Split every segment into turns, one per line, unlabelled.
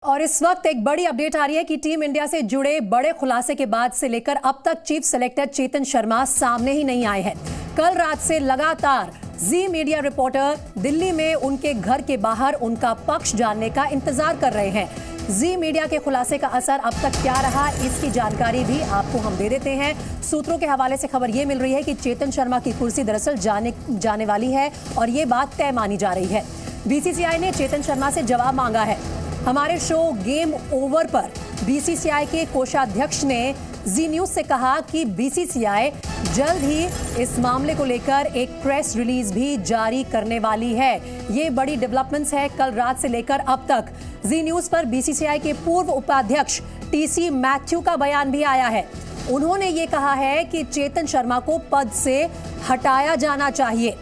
और इस वक्त एक बड़ी अपडेट आ रही है कि टीम इंडिया से जुड़े बड़े खुलासे के बाद से लेकर अब तक चीफ सेलेक्टर चेतन शर्मा सामने ही नहीं आए हैं। कल रात से लगातार जी मीडिया रिपोर्टर दिल्ली में उनके घर के बाहर उनका पक्ष जानने का इंतजार कर रहे हैं। जी मीडिया के खुलासे का असर अब तक क्या रहा, इसकी जानकारी भी आपको हम दे देते हैं। सूत्रों के हवाले से खबर यह मिल रही है कि चेतन शर्मा की कुर्सी दरअसल जाने वाली है और ये बात तय मानी जा रही है। बीसीसीआई ने चेतन शर्मा से जवाब मांगा है। हमारे शो गेम ओवर पर बीसीसीआई के कोषाध्यक्ष ने जी न्यूज से कहा कि बीसीसीआई जल्द ही इस मामले को लेकर एक प्रेस रिलीज भी जारी करने वाली है। ये बड़ी डेवलपमेंट्स है कल रात से लेकर अब तक। जी न्यूज पर बीसीसीआई के पूर्व उपाध्यक्ष टीसी मैथ्यू का बयान भी आया है। उन्होंने ये कहा है कि चेतन शर्मा को पद से हटाया जाना चाहिए।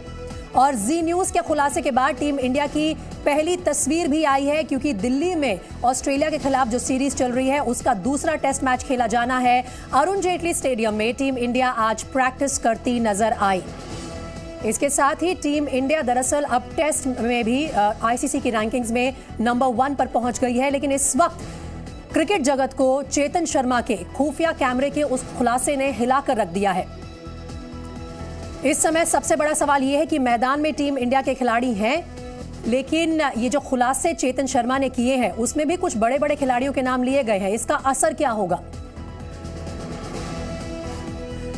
और जी न्यूज के खुलासे के बाद टीम इंडिया की पहली तस्वीर भी आई है, क्योंकि दिल्ली में ऑस्ट्रेलिया के खिलाफ जो सीरीज चल रही है उसका दूसरा टेस्ट मैच खेला जाना है। अरुण जेटली स्टेडियम में टीम इंडिया आज प्रैक्टिस करती नजर आई। इसके साथ ही टीम इंडिया दरअसल अब टेस्ट में भी आईसीसी की रैंकिंग्स में नंबर 1 पर पहुंच गई है। लेकिन इस वक्त क्रिकेट जगत को चेतन शर्मा के खुफिया कैमरे के उस खुलासे ने हिलाकर रख दिया है। इस समय सबसे बड़ा सवाल यह है कि मैदान में टीम इंडिया के खिलाड़ी हैं, लेकिन ये जो खुलासे चेतन शर्मा ने किए हैं उसमें भी कुछ बड़े बड़े खिलाड़ियों के नाम लिए गए हैं। इसका असर क्या होगा?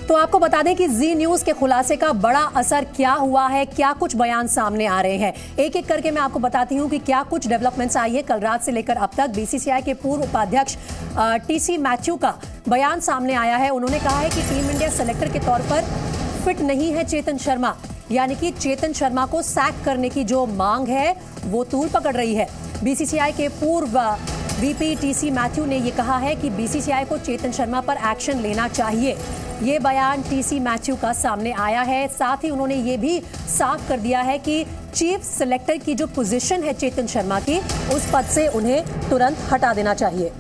तो आपको बता दें कि जी न्यूज के खुलासे का बड़ा असर क्या हुआ है, क्या कुछ बयान सामने आ रहे हैं। एक एक करके मैं आपको बताती हूं कि क्या कुछ डेवलपमेंट्स आई है कल रात से लेकर अब तक। बीसीसीआई के पूर्व उपाध्यक्ष टीसी मैथ्यू का बयान सामने आया है। उन्होंने कहा है कि टीम इंडिया सेलेक्टर के तौर पर फिट नहीं है चेतन शर्मा, यानी कि चेतन शर्मा को सैक करने की जो मांग है वो तूल पकड़ रही है। बीसीसीआई के पूर्व वीपी टीसी मैथ्यू ने ये कहा है कि बीसीसीआई को चेतन शर्मा पर एक्शन लेना चाहिए। ये बयान टीसी मैथ्यू का सामने आया है। साथ ही उन्होंने ये भी साफ कर दिया है कि चीफ सेलेक्टर की जो पोजीशन है चेतन शर्मा की, उस पद से उन्हें तुरंत हटा देना चाहिए।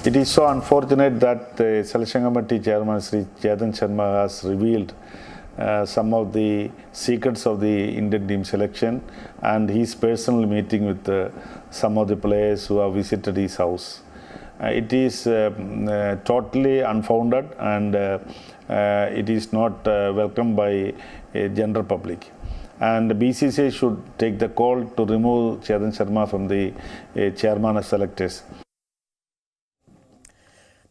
It is so unfortunate that the Selection Committee Chairman Sri Chetan Sharma has revealed some of the secrets of the Indian team selection and his personal meeting with some of the players who have visited his house. It is totally unfounded and it is not welcomed by general public. And BCCI should take the call to remove Chetan Sharma from the chairman of selectors.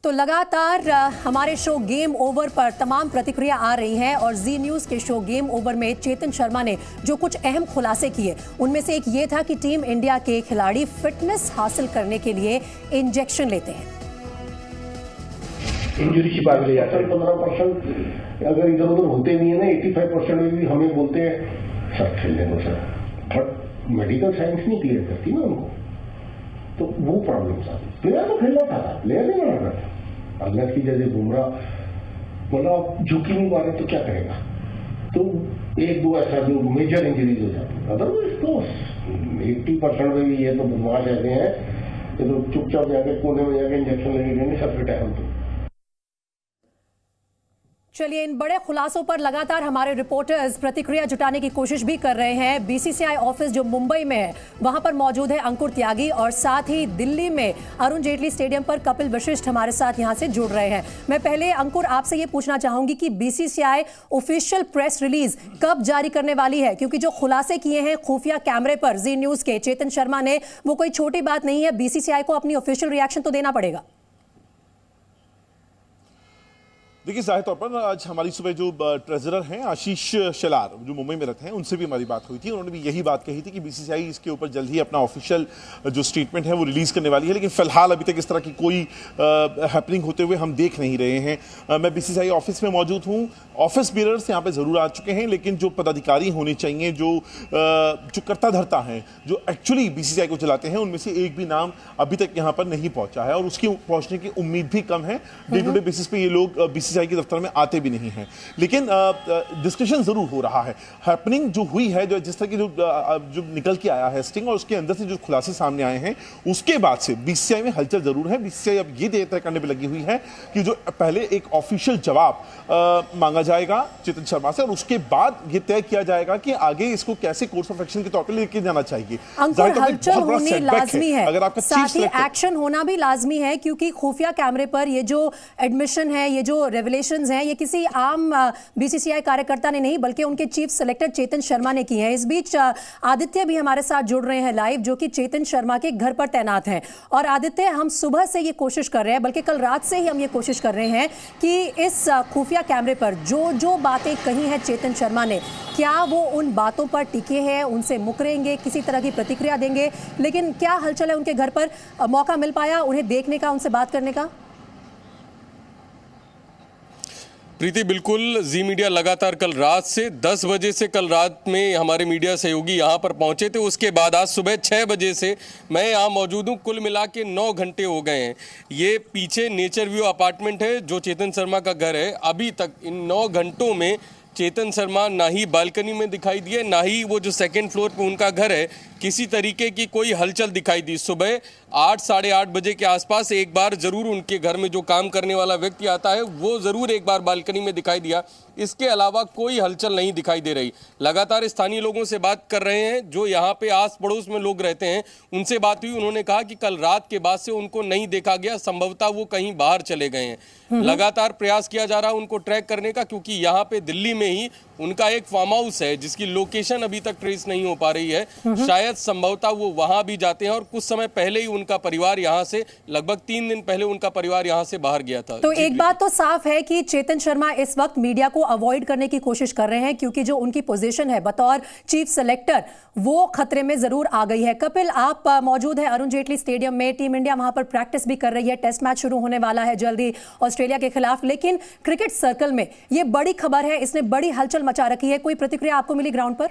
तो लगातार हमारे show game over पर तमाम प्रतिक्रिया आ रही हैं और जी news के शो गेम ओवर में चेतन शर्मा ने जो कुछ अहम खुलासे किए उनमें से एक ये था कि टीम इंडिया के खिलाड़ी फिटनेस हासिल करने के लिए इंजेक्शन लेते हैं।
इंजरी छिपा के ले जाते हैं। 15% अगर इधर उधर होते नहीं है ना, 85% में भी हमें बोलते हैं सर खेलने दो सर, बट मेडिकल साइंस नहीं क्लियर करती ना उनको, तो वो प्रॉब्लम आती। प्लेयर तो खेलना था, प्लेयर नहीं बना था। अगला की जैसे बुमराह बोला झुकी नहीं पा रहे तो क्या करेगा, तो 1-2 ऐसा जो मेजर इंजरीज हो जाती है। अदरवाइज तो 80% में भी ये तो बदमाश ऐसे हैं ये तो चुपचाप जाके कोने में जाके इंजेक्शन लेके देंगे सबके टाइम पे।
चलिए, इन बड़े खुलासों पर लगातार हमारे रिपोर्टर्स प्रतिक्रिया जुटाने की कोशिश भी कर रहे हैं। बीसीसीआई ऑफिस जो मुंबई में है वहां पर मौजूद है अंकुर त्यागी और साथ ही दिल्ली में अरुण जेटली स्टेडियम पर कपिल वशिष्ठ हमारे साथ यहां से जुड़ रहे हैं। मैं पहले अंकुर आपसे ये पूछना चाहूंगी कि बीसीसीआई ऑफिशियल प्रेस रिलीज कब जारी करने वाली है, क्योंकि जो खुलासे किए हैं खुफिया कैमरे पर जी न्यूज के चेतन शर्मा ने, वो कोई छोटी बात नहीं है। बीसीसीआई को अपनी ऑफिशियल रिएक्शन तो देना पड़ेगा।
देखिए, जाहिर तौर पर आज हमारी सुबह जो ट्रेजरर हैं आशीष शेलार जो मुंबई में रहते हैं उनसे भी हमारी बात हुई थी। उन्होंने भी यही बात कही थी कि बीसीसीआई इसके ऊपर जल्द ही अपना ऑफिशियल जो स्टेटमेंट है वो रिलीज करने वाली है, लेकिन फिलहाल अभी तक इस तरह की कोई हैपनिंग होते हुए हम देख नहीं रहे हैं। मैं बीसीसीआई ऑफिस में मौजूद हूँ। ऑफिस बीयरर्स यहाँ पर ज़रूर आ चुके हैं, लेकिन जो पदाधिकारी होने चाहिए, जो कर्ता धर्ता हैं, जो एक्चुअली बीसीसीआई को चलाते हैं, उनमें से एक भी नाम अभी तक यहाँ पर नहीं पहुँचा है और उसकी पहुँचने की उम्मीद भी कम है। डे टू डे बेसिस पे ये लोग बीसीसीआई बीसीसीआई के दफ्तर में आते भी नहीं हैं। लेकिन डिस्कशन जरूर हो रहा है। हैपनिंग जो हुई है, जो जिस तरह की जो निकल के आया है स्टिंग और उसके अंदर से जो खुलासे सामने आए हैं, उसके बाद से बीसीसीआई में हलचल जरूर है। बीसीसीआई अब ये तय करने में लगी हुई है कि जो पहले एक ऑफिशियल जवाब मांगा जाएगा चेतन शर्मा से और उसके बाद ये तय किया जाएगा कि आगे इसको कैसे कोर्स ऑफ एक्शन के तौर पे लेके जाना चाहिए।
अंकुर, हलचल होनी लाजमी है,
अगर आपका
साथ ही एक्शन होना भी लाजमी है, क्योंकि खुफिया कैमरे पर ये जो एडमिशन है, ये जो रेवलेशंस हैं, ये किसी आम बीसीसीआई कार्यकर्ता ने नहीं बल्कि उनके चीफ सेलेक्टर चेतन शर्मा ने की है। इस बीच आदित्य भी हमारे साथ जुड़ रहे हैं लाइव, जो कि चेतन शर्मा के घर पर तैनात हैं। और आदित्य, हम सुबह से ये कोशिश कर रहे हैं, बल्कि कल रात से ही हम ये कोशिश कर रहे हैं कि इस खुफिया कैमरे पर जो जो बातें कही हैं चेतन शर्मा ने, क्या वो उन बातों पर टिके हैं, उनसे मुकरेंगे, किसी तरह की प्रतिक्रिया देंगे? लेकिन क्या हलचल है उनके घर पर? मौका मिल पाया उन्हें देखने का, उनसे बात करने का?
प्रीति, बिल्कुल। जी मीडिया लगातार कल रात से 10 बजे से कल रात में हमारे मीडिया सहयोगी यहाँ पर पहुँचे थे। उसके बाद आज सुबह 6 बजे से मैं यहाँ मौजूद हूँ। कुल मिला के 9 घंटे हो गए हैं। ये पीछे नेचर व्यू अपार्टमेंट है जो चेतन शर्मा का घर है। अभी तक इन 9 घंटों में चेतन शर्मा ना ही बालकनी में दिखाई दिए, ना ही वो जो सेकंड फ्लोर पे उनका घर है किसी तरीके की कोई हलचल दिखाई दी। सुबह 8 साढ़े 8 बजे के आसपास एक बार जरूर उनके घर में जो काम करने वाला व्यक्ति आता है वो जरूर एक बार बालकनी में दिखाई दिया। इसके अलावा कोई हलचल नहीं दिखाई दे रही। लगातार स्थानीय लोगों से बात कर रहे हैं, जो यहाँ पे आस पड़ोस में लोग रहते हैं, उनसे बात हुई। उन्होंने कहा कि कल रात के बाद से उनको नहीं देखा गया, संभवतः वो कहीं बाहर चले गए हैं। लगातार प्रयास किया जा रहा है उनको ट्रैक करने का, क्योंकि यहाँ पे दिल्ली में ही उनका एक फार्म हाउस है जिसकी लोकेशन अभी तक ट्रेस नहीं हो पा रही है। शायद संभवतः वो वहां भी जाते हैं और कुछ समय पहले ही उनका परिवार यहां से, लगभग 3 दिन पहले उनका परिवार यहां से बाहर गया था।
तो एक बात तो साफ है कि चेतन शर्मा इस वक्त मीडिया को अवॉइड करने की कोशिश कर रहे हैं, क्योंकि जो उनकी पोजीशन है बतौर चीफ सेलेक्टर वो खतरे में जरूर आ गई है। कपिल, आप मौजूद है अरुण जेटली स्टेडियम में। टीम इंडिया वहां पर प्रैक्टिस भी कर रही है। टेस्ट मैच शुरू होने वाला है जल्दी ऑस्ट्रेलिया के खिलाफ। लेकिन क्रिकेट सर्कल में ये बड़ी खबर है, इसने बड़ी हलचल मचा रखी है। कोई प्रतिक्रिया आपको मिली ग्राउंड पर?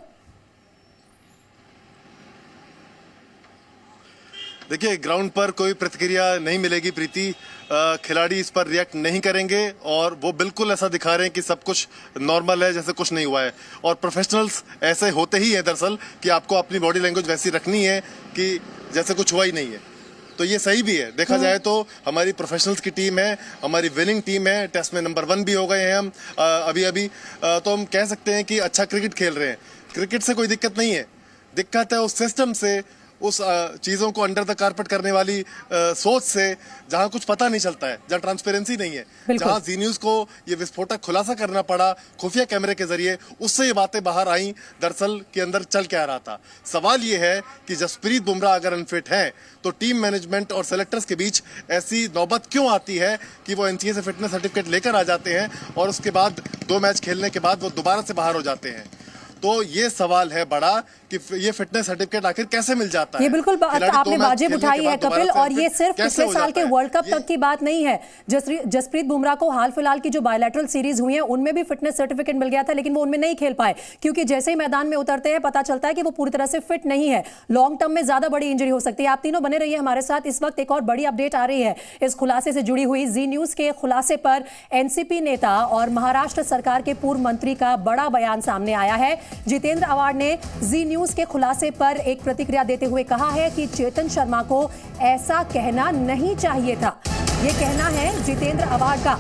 देखिए, ग्राउंड पर कोई प्रतिक्रिया नहीं मिलेगी प्रीति। खिलाड़ी इस पर रिएक्ट नहीं करेंगे और वो बिल्कुल ऐसा दिखा रहे हैं कि सब कुछ नॉर्मल है, जैसे कुछ नहीं हुआ है। और प्रोफेशनल्स ऐसे होते ही हैं दरअसल कि आपको अपनी बॉडी लैंग्वेज वैसी रखनी है कि जैसे कुछ हुआ ही नहीं है। तो ये सही भी है, देखा जाए तो हमारी प्रोफेशनल्स की टीम है, हमारी विनिंग टीम है। टेस्ट में नंबर 1 भी हो गए हैं हम अभी। तो हम कह सकते हैं कि अच्छा क्रिकेट खेल रहे हैं। क्रिकेट से कोई दिक्कत नहीं है, दिक्कत है उस सिस्टम से, उस चीज़ों को अंडर द कारपेट करने वाली सोच से, जहां कुछ पता नहीं चलता है, जहां ट्रांसपेरेंसी नहीं है, जहां जी न्यूज़ को ये विस्फोटक खुलासा करना पड़ा खुफिया कैमरे के जरिए, उससे ये बातें बाहर आई दरअसल के अंदर चल के आ रहा था। सवाल ये है कि जसप्रीत बुमराह अगर अनफिट हैं तो टीम मैनेजमेंट और सेलेक्टर्स के बीच ऐसी नौबत क्यों आती है कि वो एनसीए से फिटनेस सर्टिफिकेट लेकर आ जाते हैं और उसके बाद 2 मैच खेलने के बाद वो दोबारा से बाहर हो जाते हैं। तो ये सवाल है बड़ा कि ये फिटनेस सर्टिफिकेट आखिर कैसे मिल जाता है।
ये बिल्कुल बात आपने वाजिब उठाई है कपिल, और ये सिर्फ पिछले साल के वर्ल्ड कप तक की बात नहीं है। जसप्रीत बुमराह को हाल फिलहाल की जो बायलैटरल सीरीज हुई है उनमें भी फिटनेस सर्टिफिकेट मिल गया था, लेकिन वो उनमें नहीं खेल पाए, क्योंकि जैसे ही मैदान में उतरते हैं पता चलता है कि वो पूरी तरह से फिट नहीं है। लॉन्ग टर्म में ज्यादा बड़ी इंजरी हो सकती है। आप तीनों बने रहिए हमारे साथ। इस वक्त एक और बड़ी अपडेट आ रही है इस खुलासे से जुड़ी हुई। जी न्यूज के खुलासे पर एनसीपी नेता और महाराष्ट्र सरकार के पूर्व मंत्री का बड़ा बयान सामने आया है। जितेंद्र आवाड ने जी न्यूज के खुलासे पर एक प्रतिक्रिया देते हुए कहा है कि चेतन शर्मा को ऐसा कहना नहीं चाहिए था। यह कहना है जितेंद्र आवाड का,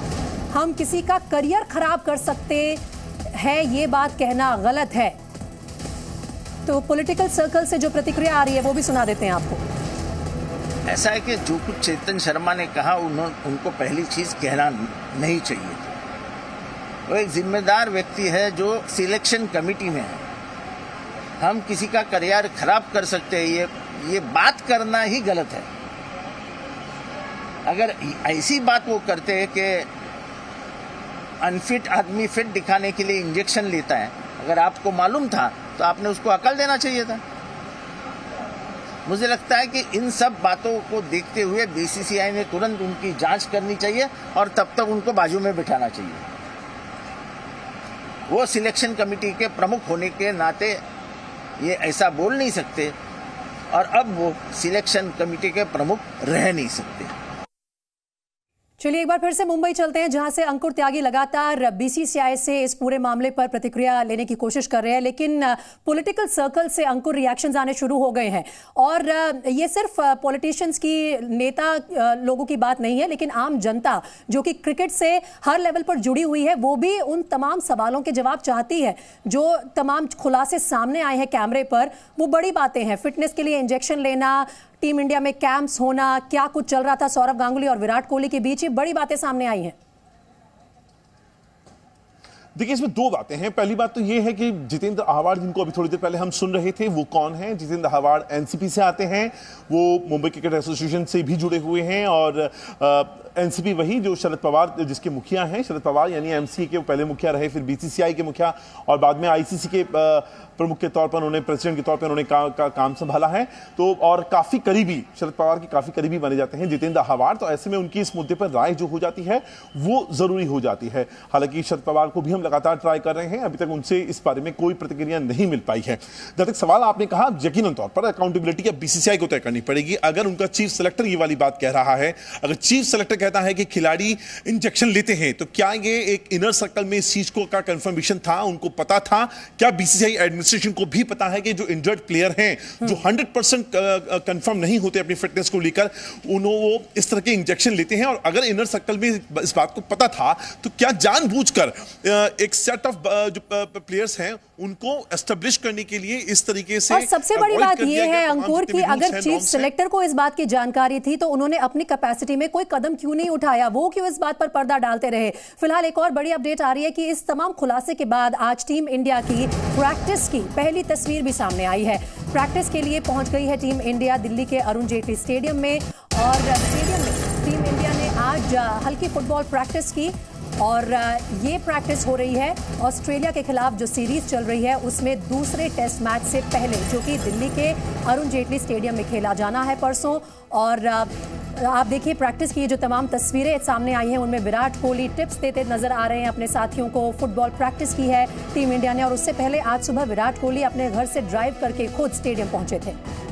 हम किसी का करियर खराब कर सकते हैं, ये बात कहना गलत है। तो पॉलिटिकल सर्कल से जो प्रतिक्रिया आ रही है वो भी सुना देते हैं आपको।
ऐसा है कि जो कुछ चेतन शर्मा ने कहा उनको पहली चीज कहना नहीं चाहिए। वो एक जिम्मेदार व्यक्ति है जो सिलेक्शन कमेटी में है। हम किसी का करियर खराब कर सकते हैं, ये बात करना ही गलत है। अगर ऐसी बात वो करते हैं कि अनफिट आदमी फिट दिखाने के लिए इंजेक्शन लेता है, अगर आपको मालूम था तो आपने उसको अकल देना चाहिए था। मुझे लगता है कि इन सब बातों को देखते हुए बीसीसीआई ने तुरंत उनकी जांच करनी चाहिए और तब तक उनको बाजू में बिठाना चाहिए। वो सिलेक्शन कमेटी के प्रमुख होने के नाते ये ऐसा बोल नहीं सकते और अब वो सिलेक्शन कमेटी के प्रमुख रह नहीं सकते।
चलिए एक बार फिर से मुंबई चलते हैं, जहां से अंकुर त्यागी लगातार बीसीसीआई से इस पूरे मामले पर प्रतिक्रिया लेने की कोशिश कर रहे हैं, लेकिन पॉलिटिकल सर्कल से अंकुर रिएक्शंस आने शुरू हो गए हैं। और ये सिर्फ पॉलिटिशियंस की, नेता लोगों की बात नहीं है, लेकिन आम जनता जो कि क्रिकेट से हर लेवल पर जुड़ी हुई है, वो भी उन तमाम सवालों के जवाब चाहती है। जो तमाम खुलासे सामने आए हैं कैमरे पर, वो बड़ी बातें हैं। फिटनेस के लिए इंजेक्शन लेना, टीम इंडिया में कैंप्स होना, क्या कुछ चल रहा था सौरव गांगुली और विराट कोहली के बीच, ये बड़ी बातें सामने आई हैं।
देखिए, इसमें दो बातें हैं। पहली बात तो ये है कि जितेंद्र आह्वान, जिनको अभी थोड़ी देर पहले हम सुन रहे थे, वो कौन है? जितेंद्र आह्वान एनसीपी से आते हैं, वो मुंबई क्रिकेट एसोसिएशन से भी जुड़े हुए हैं। और एनसीपी वही जो शरद पवार, जिसके मुखिया हैं शरद पवार, यानी एमसीए के पहले मुखिया रहे, फिर बीसीसीआई के मुखिया, और बाद में आईसीसी के प्रमुख के तौर पर उन्होंने, प्रेसिडेंट के तौर पर उन्होंने काम संभाला है। तो और काफी करीबी, शरद पवार के काफी करीबी माने जाते हैं जितेंद्र आह्वान। तो ऐसे में उनकी इस मुद्दे पर राय जो हो जाती है वो जरूरी हो जाती है। हालांकि शरद पवार को भी हम लगातार ट्राई कर रहे हैं, अभी तक उनसे इस बारे में कोई प्रतिक्रिया नहीं मिल पाई है। जब तक सवाल आपने कहा, यकीनन तौर पर अकाउंटेबिलिटी अब बीसीसीआई को तय करनी पड़ेगी। अगर उनका चीफ सेलेक्टर ये वाली बात कह रहा है, अगर चीफ सेलेक्टर कहता है कि खिलाड़ी इंजेक्शन लेते हैं, तो क्या ये एक इनर सर्कल में इस चीज को का कंफर्मेशन था, उनको पता था? क्या बीसीसीआई एडमिनिस्ट्रेशन को भी पता है कि जो इंजर्ड प्लेयर हैं, जो 100% कंफर्म नहीं होते अपनी फिटनेस को लेकर, वो इस तरह के इंजेक्शन लेते हैं? और अगर इनर सर्कल में इस बात को पता था, तो क्या जानबूझकर एक सेट ऑफ जो प्लेयर्स हैं उनको एस्टेब्लिश करने के लिए इस तरीके से?
और सबसे बड़ी बात यह है अंकुर कि अगर चीफ सेलेक्टर को इस बात की जानकारी थी, तो उन्होंने अपनी कैपेसिटी में कोई कदम क्यों नहीं उठाया? वो क्यों इस बात पर पर्दा डालते रहे? फिलहाल एक और बड़ी अपडेट आ रही है कि इस तमाम खुलासे के बाद आज टीम इंडिया की प्रैक्टिस की पहली तस्वीर भी सामने आई है। प्रैक्टिस के लिए पहुंच गई है टीम इंडिया दिल्ली के अरुण जेटली स्टेडियम में, और स्टेडियम में टीम इंडिया ने आज हल्की फुटबॉल प्रैक्टिस की। और ये प्रैक्टिस हो रही है ऑस्ट्रेलिया के खिलाफ जो सीरीज चल रही है, उसमें दूसरे टेस्ट मैच से पहले, जो कि दिल्ली के अरुण जेटली स्टेडियम में खेला जाना है परसों। और आप देखिए प्रैक्टिस की जो तमाम तस्वीरें सामने आई हैं, उनमें विराट कोहली टिप्स देते नजर आ रहे हैं अपने साथियों को। फुटबॉल प्रैक्टिस की है टीम इंडिया ने, और उससे पहले आज सुबह विराट कोहली अपने घर से ड्राइव करके खुद स्टेडियम पहुंचे थे।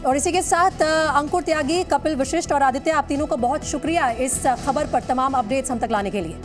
और इसी के साथ अंकुर त्यागी, कपिल वशिष्ठ और आदित्य, आप तीनों को बहुत शुक्रिया इस खबर पर तमाम अपडेट्स हम तक लाने के लिए।